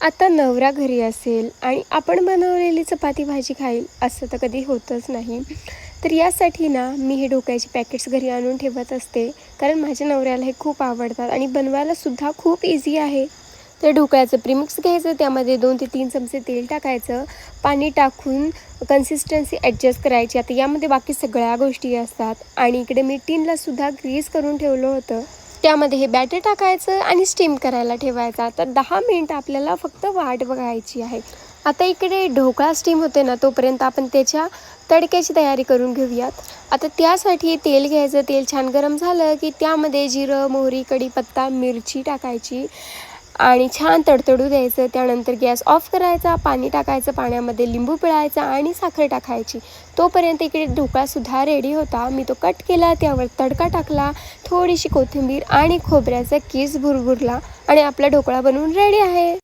आता नवरा घरी असेल आणि आपण बनवलेली चपाती भाजी खाईल असं तर कधी होतच नाही. तर यासाठी ना मी हे ढोकळ्याचे पॅकेट्स घरी आणून ठेवत असते. कारण माझ्या नवऱ्याला हे खूप आवडतात आणि बनवायलासुद्धा खूप इझी आहे. तर ढोकळ्याचं प्रीमिक्स घ्यायचं, त्यामध्ये 2 ते 3 चमचे तेल टाकायचं, पाणी टाकून कन्सिस्टन्सी ॲडजस्ट करायची. आता यामध्ये बाकी सगळ्या गोष्टी असतात आणि इकडे मी टिनलासुद्धा ग्रीस करून ठेवलं होतं. त्यामध्ये हे बॅटर टाकायचं आणि स्टीम करायला ठेवायचा. तर 10 मिनिटं आपल्याला फक्त वाट बघायची आहे. आता इकडे ढोकळा स्टीम होते ना, तोपर्यंत आपण त्याच्या तडक्याची तयारी करून घेऊयात. आता त्यासाठी तेल घ्यायचं. तेल छान गरम झालं की त्यामध्ये जिरं, मोहरी, कढीपत्ता, मिरची टाकायची आणि छान तडतडू द्यायचं. त्यानंतर गॅस ऑफ करायचा, पाणी टाकायचं, पाण्यामध्ये लिंबू पिळायचा आणि साखर टाकायची. तोपर्यंत इकडे ढोकळासुद्धा रेडी होता. मी तो कट केला, त्यावर तडका टाकला, थोडीशी कोथिंबीर आणि खोबऱ्याचा कीस भुरभुरला आणि आपला ढोकळा बनवून रेडी आहे.